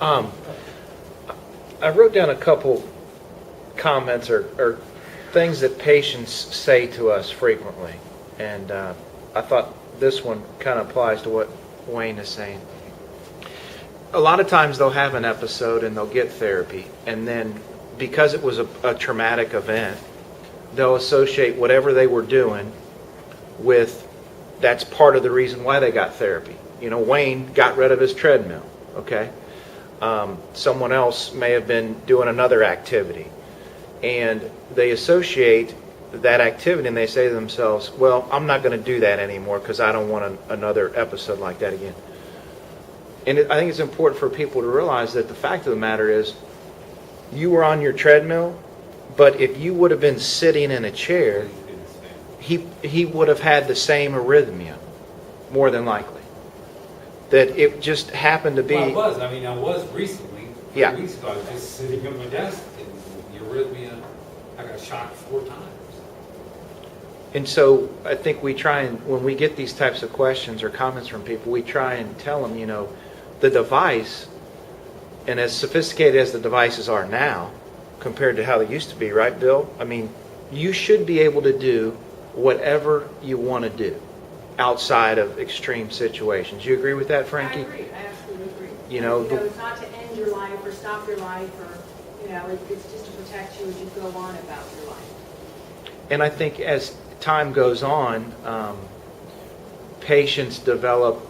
Um, I wrote down a couple comments or things that patients say to us frequently, and I thought this one kind of applies to what Wayne is saying. A lot of times they'll have an episode and they'll get therapy, and then because it was a traumatic event, they'll associate whatever they were doing with that's part of the reason why they got therapy. You know, Wayne got rid of his treadmill, okay? Someone else may have been doing another activity, and they associate that activity and they say to themselves, well, I'm not going to do that anymore because I don't want another episode like that again. And I think it's important for people to realize that the fact of the matter is you were on your treadmill, but if you would have been sitting in a chair, he would have had the same arrhythmia, more than likely. That it just happened to be... Well, I was recently. Yeah. 3 weeks ago, I was just sitting at my desk, and the arrhythmia, I got shocked 4 times. And so I think we try and, when we get these types of questions or comments from people, we try and tell them, you know, the device, and as sophisticated as the devices are now, compared to how they used to be, right, Bill? I mean, you should be able to do whatever you want to do outside of extreme situations. You agree with that, Frankie? I agree. I absolutely agree. You know, it's not to end your life or stop your life, or it's just to protect you as you go on about your life. and I think as time goes on, patients develop,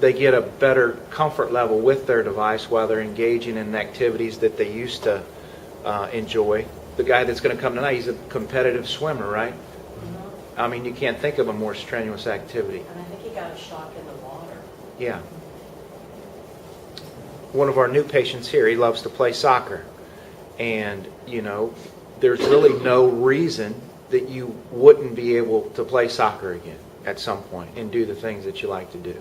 they get a better comfort level with their device while they're engaging in activities that they used to enjoy. The guy that's going to come tonight, he's a competitive swimmer, right? Mm-hmm. I mean, you can't think of a more strenuous activity. And I think he got a shock in the water. Yeah. One of our new patients here, he loves to play soccer. And, you know, there's really no reason that you wouldn't be able to play soccer again at some point and do the things that you like to do.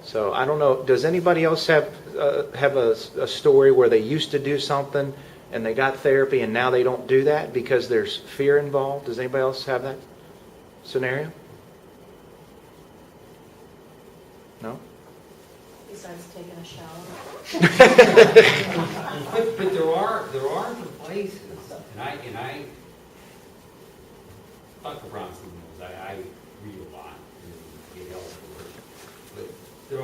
So I don't know, does anybody else have a story where they used to do something and they got therapy and now they don't do that because there's fear involved? Does anybody else have that scenario? No? Besides taking a shower. But there are devices, and I Dr. Bronson knows I read a lot and get help for it. But there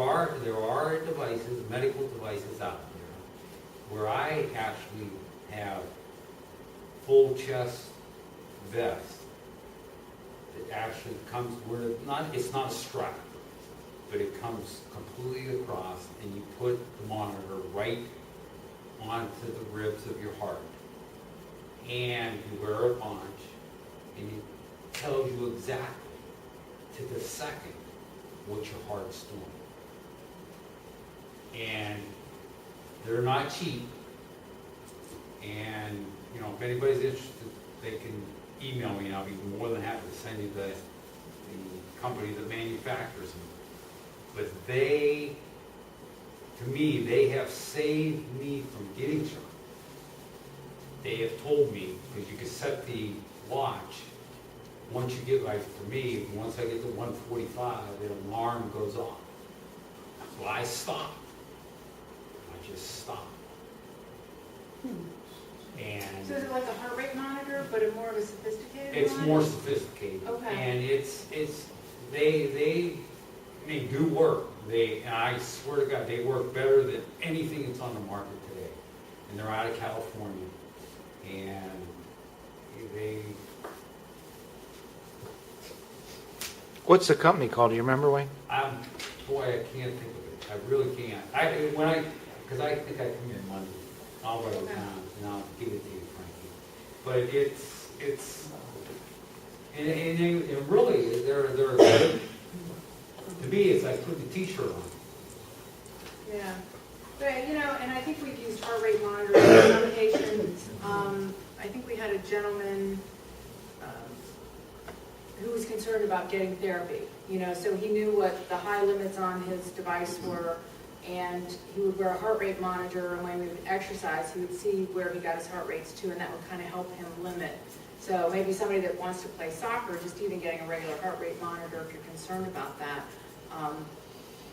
are devices, medical devices out there, where I actually have full chest vest that actually comes where it's not a strap, but it comes completely across, and you put the monitor right onto the ribs of your heart. And you wear a watch, and it tells you exactly to the second what your heart's doing. And they're not cheap. And, you know, if anybody's interested, they can email me, and I'll be more than happy to send you the company that manufactures them. But they, to me, they have saved me from getting shot. They have told me, because you can set the watch, once you get, like for me, once I get to 145, the alarm goes off. So I stop. I just stop. And So is it like a heart rate monitor, but a more of a sophisticated it's monitor? more sophisticated. Okay. And they do work. And I swear to God, they work better than anything that's on the market today. And they're out of California. And they... What's the company called? Do you remember, Wayne? Boy, I can't think of it. I really can't. Because I think I come in Monday. I'll write it down and I'll give it to you, Frankie. But it's and really they're good. To me, it's like putting a T-shirt on. Yeah. But, you know, and I think we've used heart rate monitors for some patients. I think we had a gentleman who was concerned about getting therapy. You know, so he knew what the high limits on his device were, and he would wear a heart rate monitor, and when we would exercise, he would see where he got his heart rates to, and that would kind of help him limit. So maybe somebody that wants to play soccer, just even getting a regular heart rate monitor if you're concerned about that,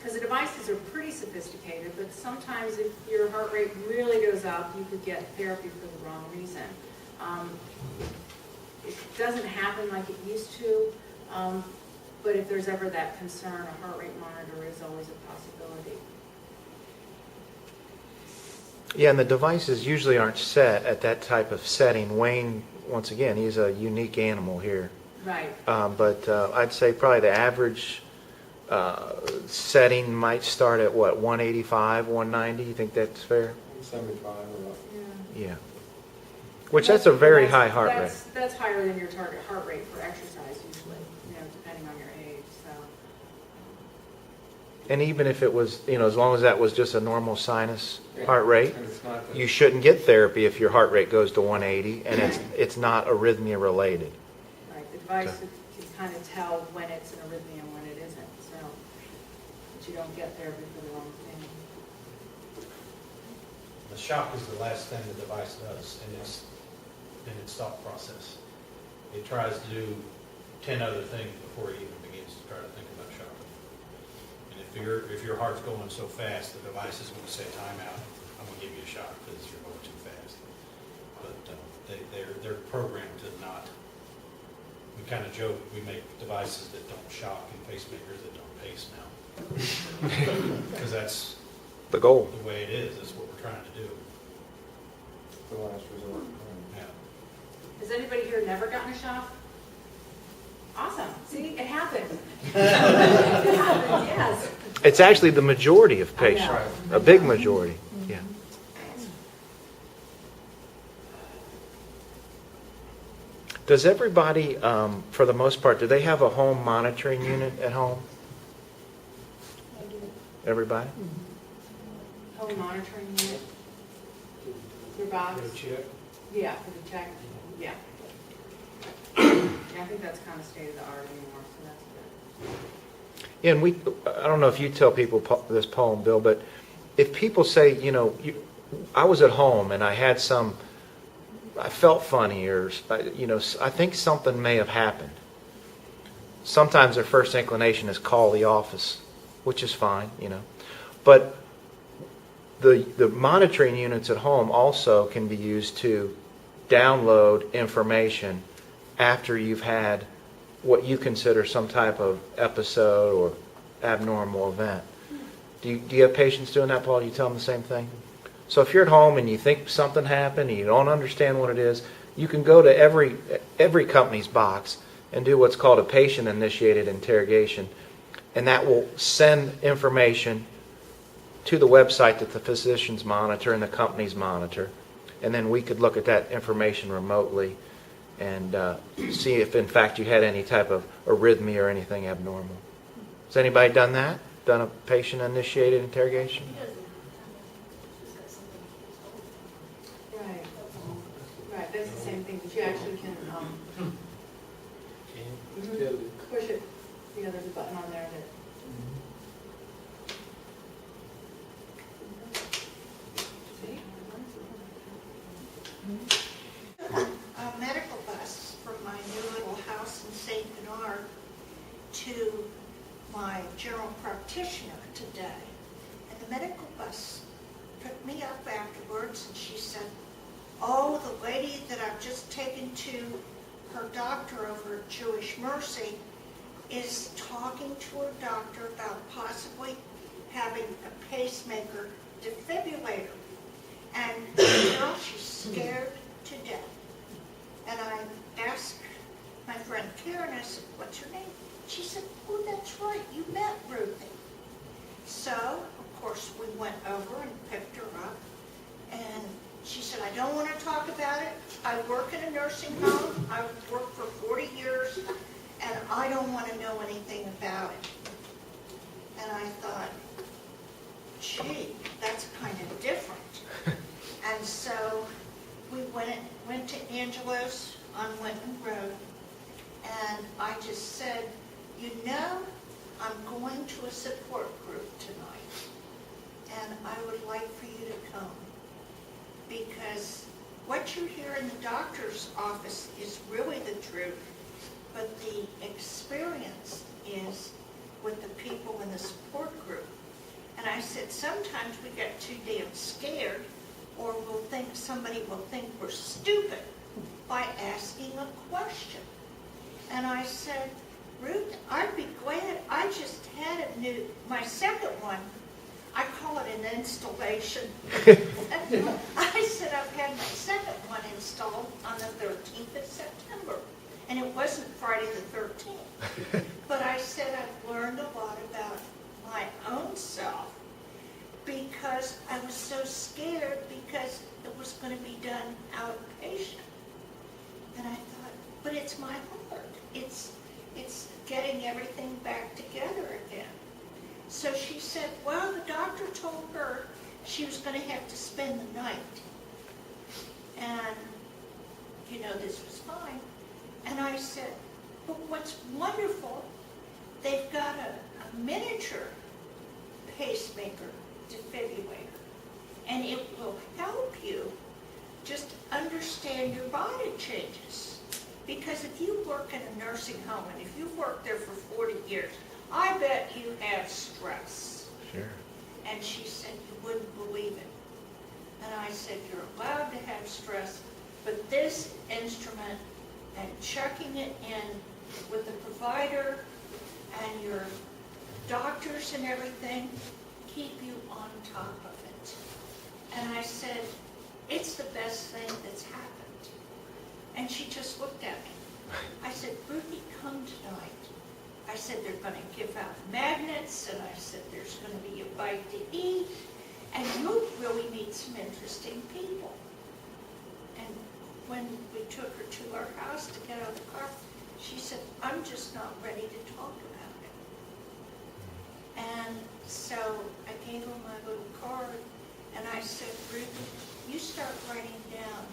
because the devices are pretty sophisticated, but sometimes if your heart rate really goes up, you could get therapy for the wrong reason. It doesn't happen like it used to, but if there's ever that concern, a heart rate monitor is always a possibility. Yeah, and the devices usually aren't set at that type of setting. Wayne, once again, he's a unique animal here. Right. But I'd say probably the average setting might start at what, 185, 190? You think that's fair? 75 or up. Yeah. Yeah. Which that's a very high heart rate. That's higher than your target heart rate for exercise usually, depending on your age, so. And even if it was, as long as that was just a normal sinus heart rate, And it's not the- you shouldn't get therapy if your heart rate goes to 180 and it's not arrhythmia related. Right, the device can kind of tell when it's an arrhythmia and when it isn't, so, but you don't get therapy for the wrong thing. The shock is the last thing the device does in its thought process. It tries to do 10 other things before it even begins to try to think about shocking. And if your heart's going so fast, the device is going to say, time out, I'm going to give you a shock because you're going too fast. But they're programmed to not. We kind of joke, we make devices that don't shock and pacemakers that don't pace now. Because that's The goal. the way it is. That's what we're trying to do. The last resort. Yeah. Has anybody here never gotten a shock? Awesome, see, it happens. It happens, yes. It's actually the majority of I know. patients, a big majority, yeah. Does everybody, for the most part, do they have a home monitoring unit at home? Everybody? Home monitoring unit, your box? Yeah, for the check, yeah. Yeah, I think that's kind of state of the art anymore, so that's good. Yeah, and I don't know if you tell people this poem, Bill, but if people say, I was at home and I felt funny or, I think something may have happened. Sometimes their first inclination is call the office, which is fine, But the monitoring units at home also can be used to download information after you've had what you consider some type of episode or abnormal event. Do you have patients doing that, Paul? Do you tell them the same thing? So if you're at home and you think something happened and you don't understand what it is, you can go to every company's box and do what's called a patient-initiated interrogation, and that will send information to the website that the physicians monitor and the companies monitor, and then we could look at that information remotely and see if in fact you had any type of arrhythmia or anything abnormal. Has anybody done that? Done a patient-initiated interrogation? Right, right, that's the same thing, but you actually can, push it, there's a button on there that. See? A medical bus from my new little house in St. Bernard to my general practitioner today. And the medical bus picked me up afterwards and she said, oh, the lady that I've just taken to her doctor over at Jewish Mercy is talking to her doctor about possibly having a pacemaker defibrillator. And the girl, she's scared to death. And I asked my friend Karen, I said, what's her name? She said, oh, that's right, you met Ruthie. So, of course, we went over and picked her up. And she said, I don't want to talk about it. I work in a nursing home. I've worked for 40 years, and I don't want to know anything about it. And I thought, gee, that's kind of different. And so we went to Angelo's on Winton Road, and I just said, I'm going to a support group tonight, and I would like for you to come. Because what you hear in the doctor's office is really the truth, but the experience is with the people in the support group. I said, sometimes we get too damn scared, or somebody will think we're stupid by asking a question. And I said, Ruth, I'd be glad, I just had my second one, I call it an installation. I said, I've had my second one installed on the 13th of September, and it wasn't Friday the 13th. But I said, I've learned a lot about my own self because I was so scared because it was going to be done outpatient. And I thought, but it's my heart. It's getting everything back together again. So she said, well, the doctor told her she was going to have to spend the night. And, this was fine. And I said, but what's wonderful, they've got a miniature pacemaker defibrillator. And it will help you just understand your body changes. Because if you work in a nursing home, and if you've worked there for 40 years, I bet you have stress. Sure. And she said, you wouldn't believe it. And I said, you're allowed to have stress, but this instrument and checking it in with the provider and your doctors and everything, keep you on top of it. And I said, it's the best thing that's happened. And she just looked at me. I said, Ruthie, come tonight. I said, they're going to give out magnets, and I said, there's going to be a bite to eat, and you'll really meet some interesting people. And when we took her to our house to get out of the car, she said, I'm just not ready to talk about it. And so I gave her my little card, and I said, Ruthie, you start writing down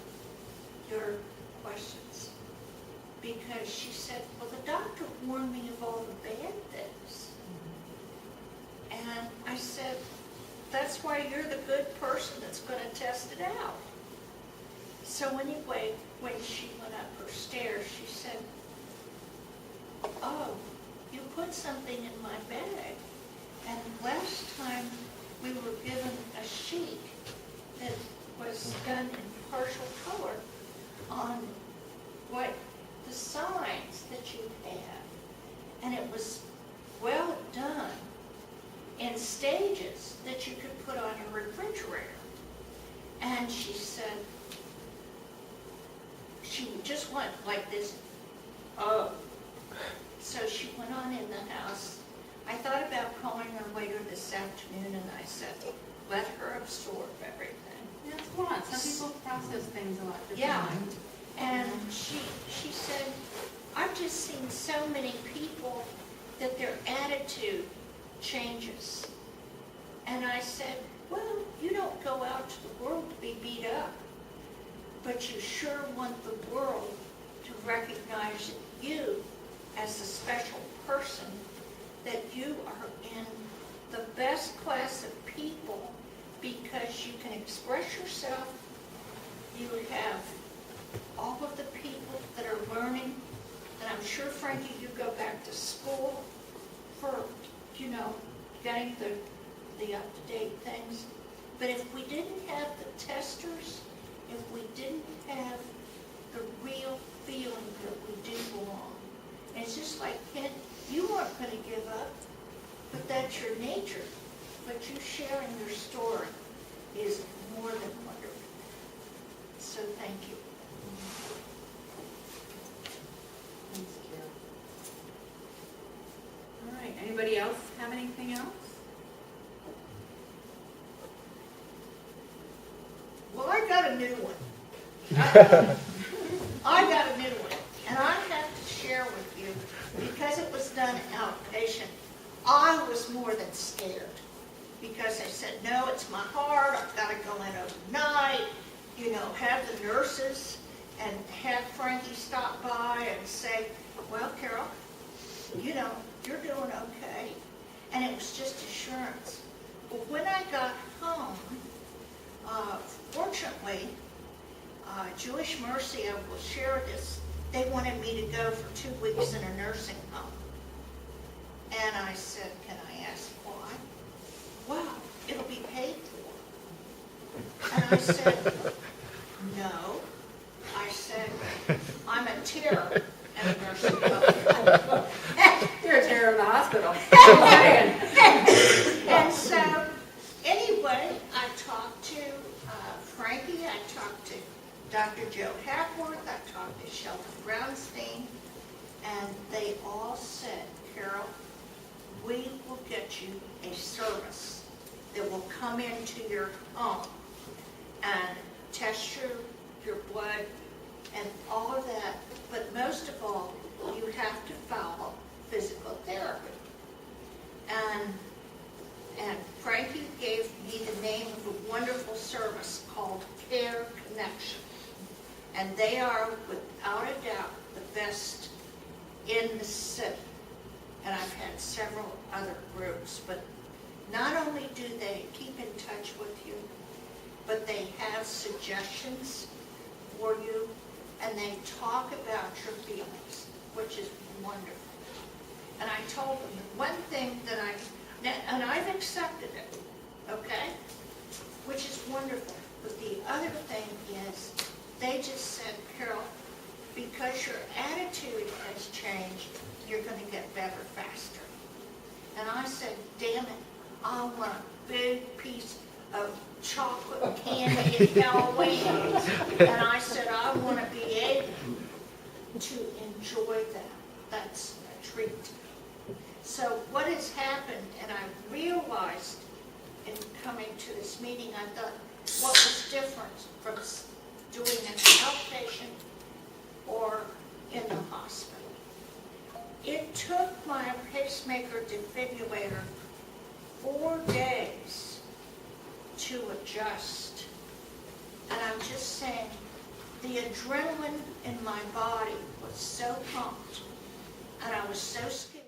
your questions. Because she said, well, the doctor warned me of all the bad things. And I said, that's why you're the good person that's going to test it out. So anyway, when she went up her stairs, she said, oh, you put something in my bag. And last time we were given a sheet that was done in partial color on what the signs that you have. And it was well done in stages that you could put on your refrigerator. And she said, she just went like this, oh. So she went on in the house. I thought about calling her later this afternoon, and I said, let her absorb everything. That's fun. Some people process things a lot differently. Yeah. And she said, I've just seen so many people that their attitude changes. And I said, well, you don't go out to the world to be beat up, but you sure want the world to recognize you as a special person, that you are in the best class of people because you can express yourself. You have all of the people that are learning, and I'm sure, Frankie, you go back to school for, getting the up-to-date things. But if we didn't have the testers, if we didn't have the real feeling that we do belong, and it's just like, Ken, you aren't going to give up, but that's your nature. But you sharing your story is more than wonderful. So thank you. Thanks, Carol. All right, anybody else have anything else? Well, I got a new one. I got a new one, and I have to share with you, because it was done outpatient, I was more than scared. Because I said, no, it's my heart, I've got to go in overnight, have the nurses, and have Frankie stop by and say, well, Carol, you're doing okay. And it was just assurance. But when I got home, fortunately, Jewish Mercy, I will share this, they wanted me to go for 2 weeks in a nursing home. And I said, can I ask why? Well, And I said, no. I said, I'm a terror in a nursing home. You're a terror in the hospital. Just saying. And so, anyway, I talked to Frankie, I talked to Dr. Joe Hackworth, I talked to Sheldon Brownstein, and they all said, Carol, we will get you a service that will come into your home and test your blood and all of that, but most of all, you have to follow physical therapy. And Frankie gave me the name of a wonderful service called Care Connection. And they are, without a doubt, the best in the city. And I've had several other groups, but not only do they keep in touch with you, but they have suggestions for you, and they talk about your feelings, which is wonderful. And I told them the one thing that and I've accepted it, okay? Which is wonderful. But the other thing is, they just said, Carol, because your attitude has changed, you're going to get better faster. And I said, damn it, I want a big piece of chocolate candy at Halloween. And I said, I want to be able to enjoy that. That's a treat. So what has happened, and I realized in coming to this meeting, I thought, what was different from doing an outpatient or in the hospital? It took my pacemaker defibrillator 4 days to adjust. And I'm just saying, the adrenaline in my body was so pumped, and I was so scared.